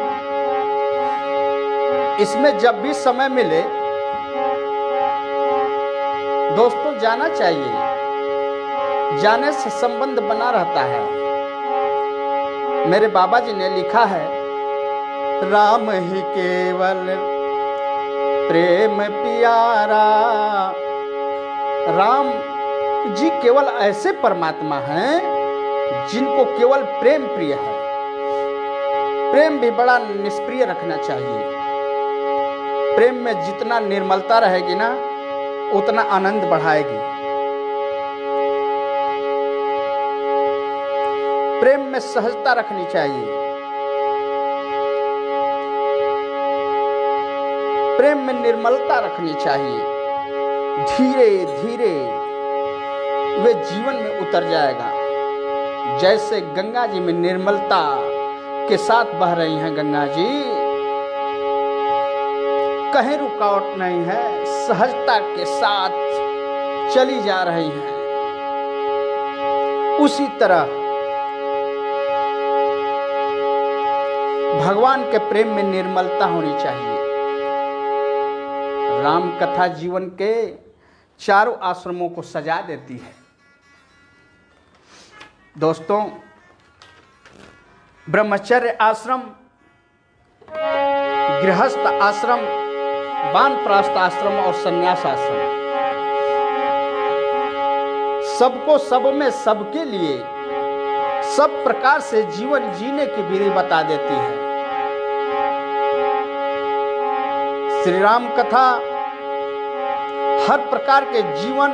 इसमें जब भी समय मिले दोस्तों जाना चाहिए, जाने से संबंध बना रहता है। मेरे बाबा जी ने लिखा है, राम ही केवल प्रेम प्यारा। राम जी केवल ऐसे परमात्मा हैं जिनको केवल प्रेम प्रिय है। प्रेम भी बड़ा निष्प्रिय रखना चाहिए। प्रेम में जितना निर्मलता रहेगी ना, उतना आनंद बढ़ाएगी। प्रेम में सहजता रखनी चाहिए। प्रेम में निर्मलता रखनी चाहिए। धीरे धीरे वे जीवन में उतर जाएगा। जैसे गंगा जी में निर्मलता के साथ बह रही हैं गंगा जी, कहीं रुकावट नहीं है, सहजता के साथ चली जा रही हैं। उसी तरह भगवान के प्रेम में निर्मलता होनी चाहिए। राम कथा जीवन के चारों आश्रमों को सजा देती है। दोस्तों, ब्रह्मचर्य आश्रम, गृहस्थ आश्रम, वानप्रस्थ आश्रम और संन्यास आश्रम, सबको सब में सबके लिए सब प्रकार से जीवन जीने की विधि बता देती है। श्री राम कथा हर प्रकार के जीवन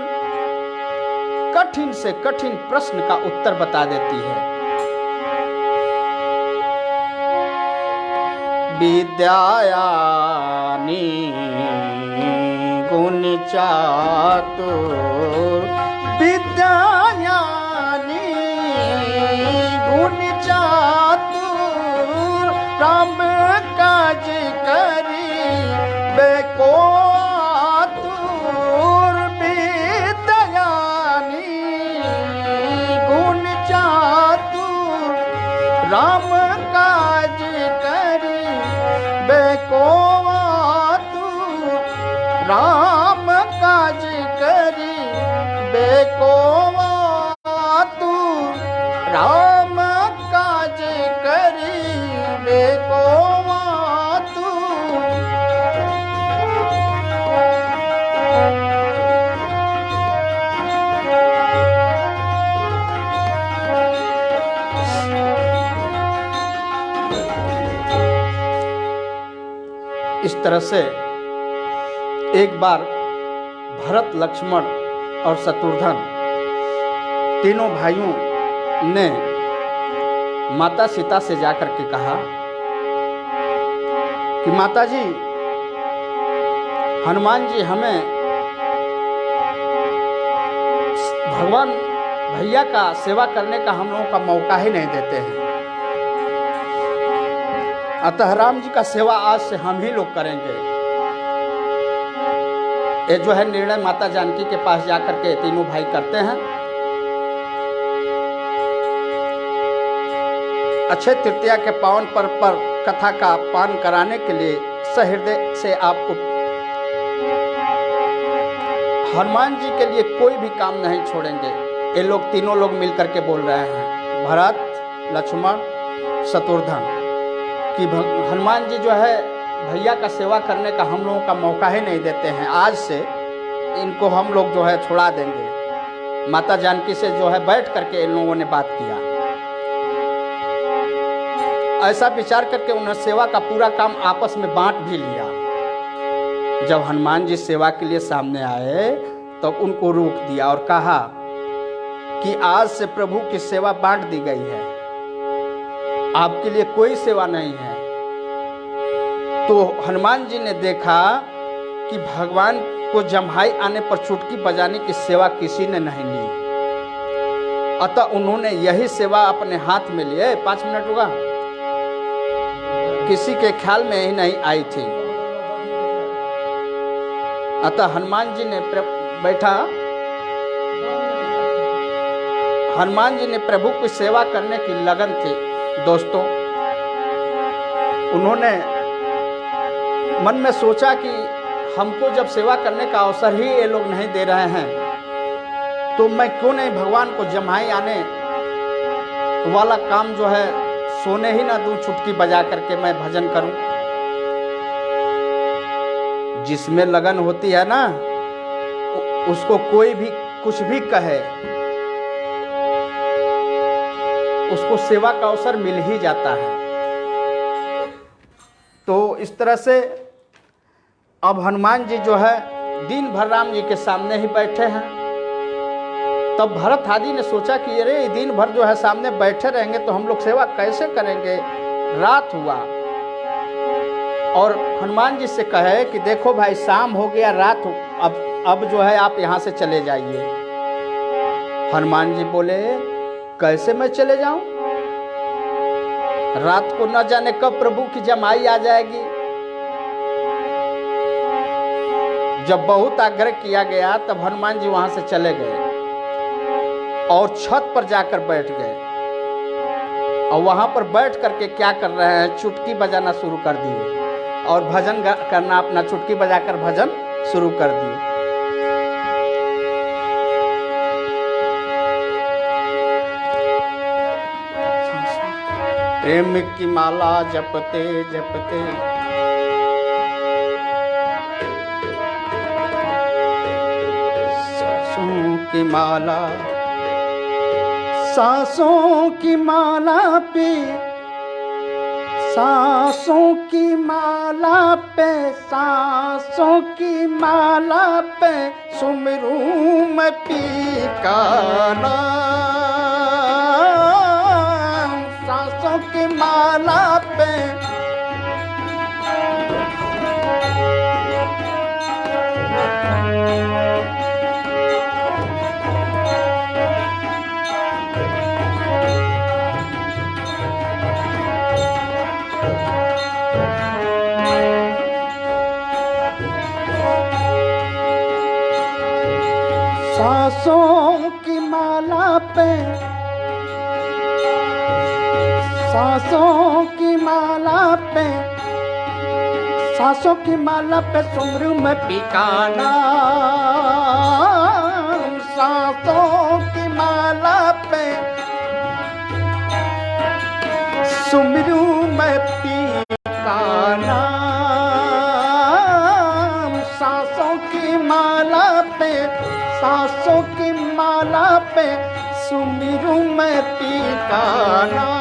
कठिन से कठिन प्रश्न का उत्तर बता देती है। विद्यायानि गुण चातुर, विद्यायानि गुण चातुर, राम काज करी बेको आतुर। विद्यायानि गुण चातुर, राम काज करी बेको आतुर। राम काज करी बेको आतुर, राम काज करी बेको आतुर। इस तरह से एक बार भरत, लक्ष्मण और शत्रुघ्न तीनों भाइयों ने माता सीता से जाकर के कहा कि माता जी, हनुमान जी हमें भगवान भैया का सेवा करने का हम लोगों का मौका ही नहीं देते हैं, अतः राम जी का सेवा आज से हम ही लोग करेंगे। ये जो है निर्णय माता जानकी के पास जाकर के तीनों भाई करते हैं। अक्षय तृतीया के पावन पर्व पर कथा का पान कराने के लिए सहृदय से आपको हनुमान जी के लिए कोई भी काम नहीं छोड़ेंगे। ये लोग तीनों लोग मिलकर के बोल रहे हैं, भरत, लक्ष्मण, शत्रुघ्न, कि हनुमान जी जो है भैया का सेवा करने का हम लोगों का मौका ही नहीं देते हैं। आज से इनको हम लोग जो है छुड़ा देंगे। माता जानकी से जो है बैठ करके इन लोगों ने बात किया। ऐसा विचार करके उन्होंने सेवा का पूरा काम आपस में बांट भी लिया। जब हनुमान जी सेवा के लिए सामने आए तो उनको रोक दिया और कहा कि आज से प्रभु की सेवा बांट दी गई है, आपके लिए कोई सेवा नहीं है। तो हनुमान जी ने देखा कि भगवान को जम्हाई आने पर चुटकी बजाने की सेवा किसी ने नहीं ली, अतः उन्होंने यही सेवा अपने हाथ में लिए। 5 मिनट रुका, किसी के ख्याल में ही नहीं आई थी। अतः हनुमान जी ने बैठा, हनुमान जी ने प्रभु की सेवा करने की लगन थी। दोस्तों, उन्होंने मन में सोचा कि हमको जब सेवा करने का अवसर ही ये लोग नहीं दे रहे हैं, तो मैं क्यों नहीं भगवान को जम्हाई आने वाला काम जो है सोने ही ना दूं, चुटकी बजा करके मैं भजन करूं। जिसमें लगन होती है ना, उसको कोई भी कुछ भी कहे, उसको सेवा का अवसर मिल ही जाता है। तो इस तरह से अब हनुमान जी जो है दिन भर राम जी के सामने ही बैठे हैं। तब भरत आदि ने सोचा कि अरे दिन भर जो है सामने बैठे रहेंगे तो हम लोग सेवा कैसे करेंगे। रात हुआ और हनुमान जी से कहे कि देखो भाई, शाम हो गया, रात हो, अब जो है आप यहाँ से चले जाइए। हनुमान जी बोले, कैसे मैं चले जाऊं? रात को न जाने कब प्रभु की जमाई आ जाएगी। जब बहुत आग्रह किया गया तब हनुमान जी वहां से चले गए और छत पर जाकर बैठ गए। और वहां पर बैठ करके क्या कर रहे हैं, चुटकी बजाना शुरू कर दिए और भजन करना, अपना चुटकी बजाकर भजन शुरू कर दिए। प्रेम की माला जपते जपते सांसों की माला, सांसों की माला पे, सांसों की माला पे, सांसों की माला पे सुमिरूं मैं पी का नाम। सांसों की माला पे सांसों की माला पे, सांसों की माला पे, सांसों की माला पे सुमरूं मैं पी का नाम। सांसों की माला पे सुमरूं मैं पी का नाम। सांसों की माला पे, सांसों की माला पे सुमिरूं मैं पी का नाम।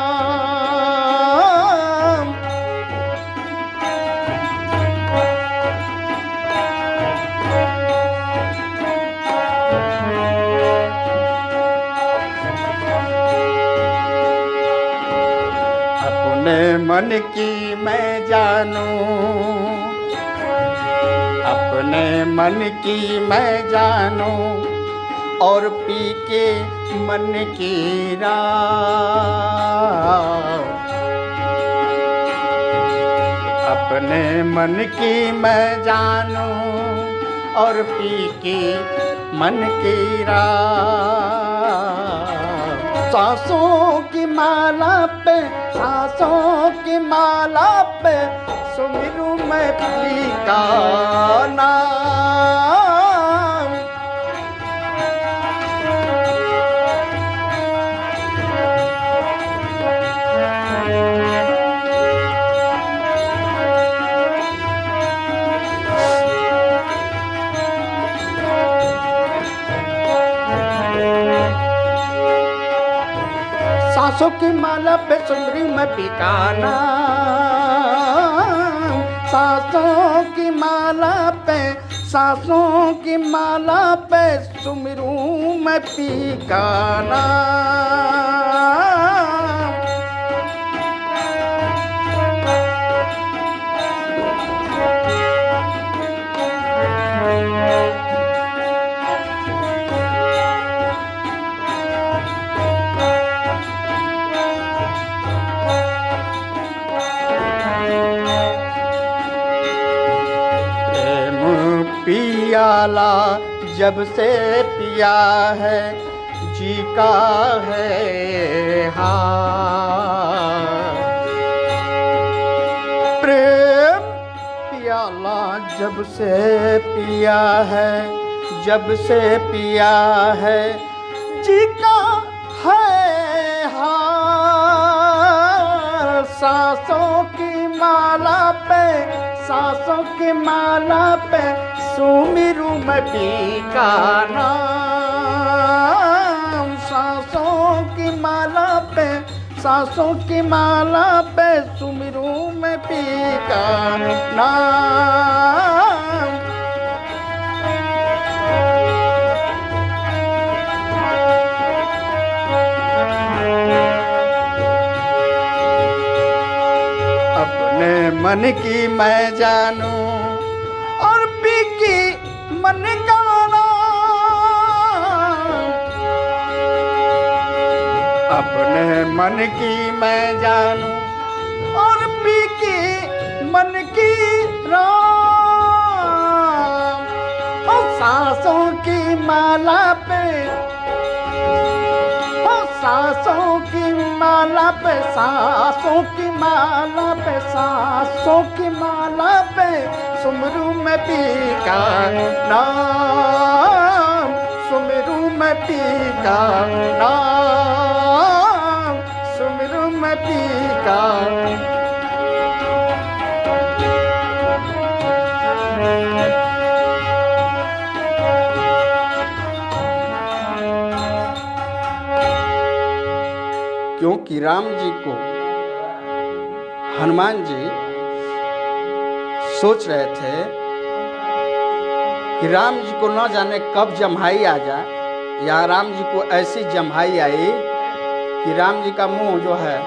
अपने मन की मैं जानूं, अपने मन की मैं जानूं और पी के मन की राह। अपने मन की मैं जानूं और पी की मन की राह। सांसों की माला पे, सांसों की माला पे सुमिरूं मैं पी का नाम। सांसों की माला पे सुमरी मैं पी का नाम। सांसों की माला पे, सांसों की माला पे सुमिरूं मैं पी का नाम। पियाला जब से पिया है जी का है हाल। प्रेम पियाला जब से पिया है, जब से पिया है जी का है हाल। सांसों की माला पे, सांसों की माला पे सुमिरूं मैं पी का नाम। सांसों की माला पे, सांसों की माला पे सुमिरूं मैं पी का नाम। अपने मन की मैं जानूं और पी की मन का नाम। अपने मन की मैं जानूं और पी की मन की राम। और सांसों की माला पे, सांसों की माला पे, सांसों की माला पे, सांसों की माला पे सुमिरूं मैं पी का नाम। सुमिरूं मैं पी का नाम। सुमिरूं मैं पी का। क्योंकि राम जी को हनुमान जी सोच रहे थे कि राम जी को न जाने कब जम्हाई आ जाए, या राम जी को ऐसी जम्हाई आई कि राम जी का मुंह जो है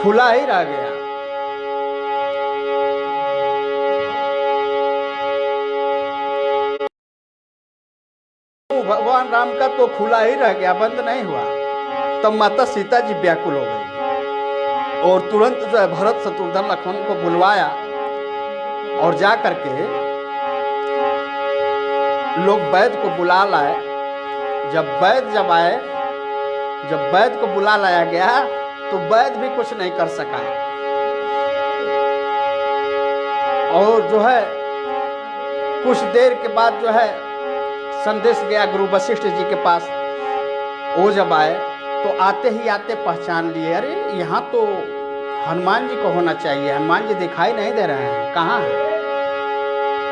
खुला ही रह गया। भगवान राम का तो खुला ही रह गया, बंद नहीं हुआ। तब माता सीता जी व्याकुल हो गई और तुरंत जो है भरत शत्रुघ्न लक्ष्मण को बुलवाया और जा करके लोग वैद्य को बुला लाए। जब आए, जब वैद्य को बुला लाया गया तो वैद्य भी कुछ नहीं कर सका। और जो है कुछ देर के बाद जो है संदेश गया गुरु वशिष्ठ जी के पास। वो जब आए तो आते ही आते पहचान लिए, अरे यहाँ तो हनुमान जी को होना चाहिए, हनुमान जी दिखाई नहीं दे रहे हैं, कहाँ हैं?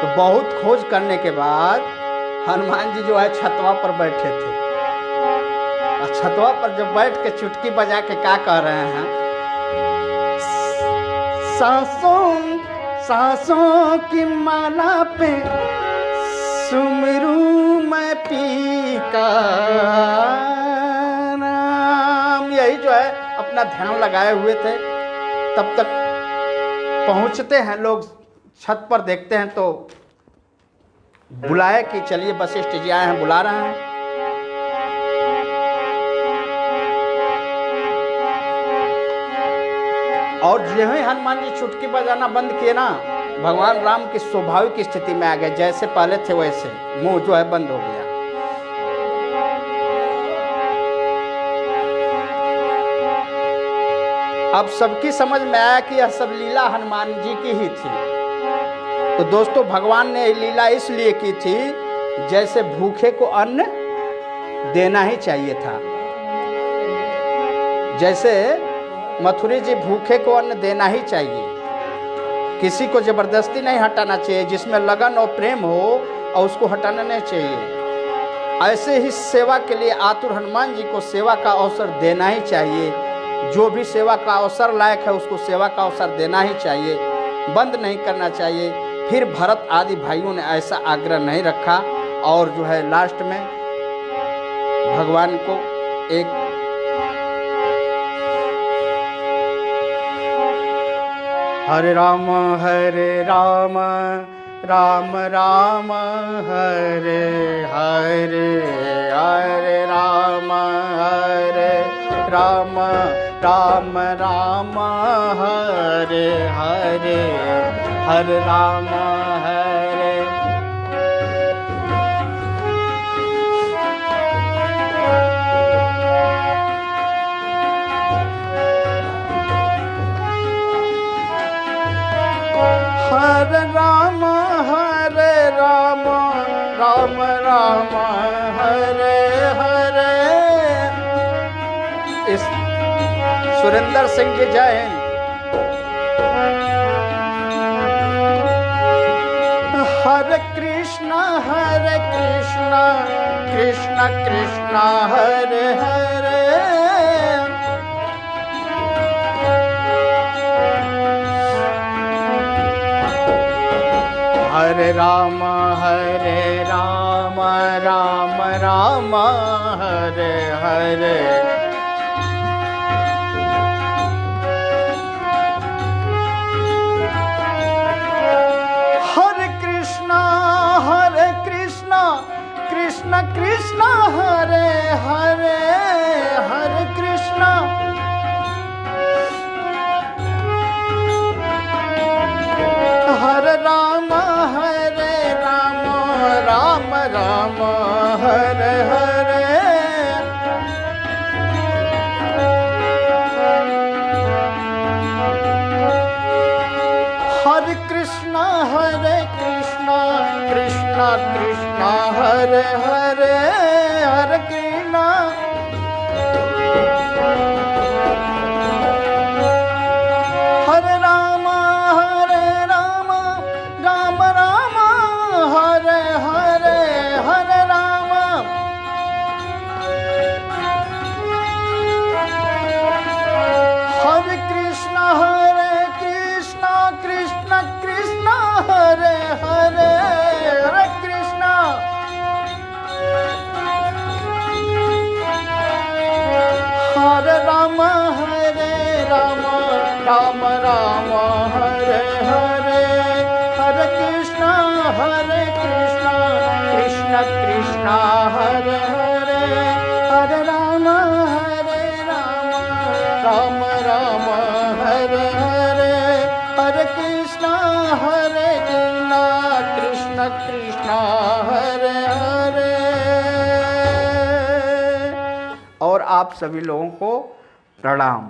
तो बहुत खोज करने के बाद हनुमान जी जो है छतवा पर बैठे थे। और छतवा पर जब बैठ के चुटकी बजा के क्या कह रहे हैं, सांसों सांसों की माला पे सुमिरूं मैं पी का नाम। यही जो है अपना ध्यान लगाए हुए थे। तब तक पहुंचते हैं लोग, छत पर देखते हैं तो बुलाए कि चलिए वशिष्ठ जी आए हैं, बुला रहे हैं। और जो ही हनुमान जी चुटकी बजाना बंद किए ना, भगवान राम की स्वाभाविक स्थिति में आ गए, जैसे पहले थे वैसे मुंह जो है बंद हो गया। अब सबकी समझ में आया कि यह सब लीला हनुमान जी की ही थी। तो दोस्तों भगवान ने लीला इसलिए की थी, जैसे भूखे को अन्न देना ही चाहिए था। जैसे मथुरी जी भूखे को अन्न देना ही चाहिए, किसी को जबरदस्ती नहीं हटाना चाहिए, जिसमें लगन और प्रेम हो और उसको हटाना नहीं चाहिए। ऐसे ही सेवा के लिए आतुर हनुमान जी को सेवा का अवसर देना ही चाहिए। जो भी सेवा का अवसर लायक है उसको सेवा का अवसर देना ही चाहिए, बंद नहीं करना चाहिए। फिर भरत आदि भाइयों ने ऐसा आग्रह नहीं रखा और जो है लास्ट में भगवान को एक हरे राम राम राम हरे हरे, हरे राम राम राम हरे हरे, हरे राम हरे। हरे राम राम राम हरे हरे। इस सुरेंद्र सिंह जी जय हिंद। हरे कृष्णा कृष्णा कृष्णा हरे हरे, हरे राम राम राम हरे हरे। हरे कृष्णा कृष्णा कृष्णा हरे हरे, हरे कृष्णा हरे राम राम राम हरे हरे। हरे कृष्णा कृष्णा कृष्णा हरे हरे, हरे कृष्णा हरे राम राम राम हरे हरे, हरे राम हरे कृष्णा कृष्णा कृष्णा हरे हरे, हरे कृष्णा हरे राम राम राम हरे हरे, हरे कृष्णा कृष्णा कृष्णा हरे हरे, हरे राम राम राम हरे हरे, हरे कृष्णा कृष्णा कृष्णा हरे हरे। और आप सभी लोगों को प्रणाम।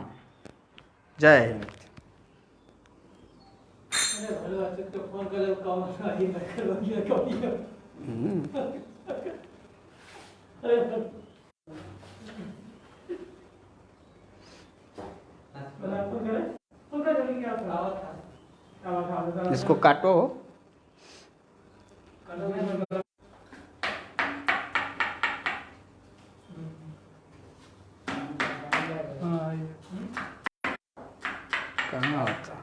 जय हिंद। इसको काटो। कहाँ होता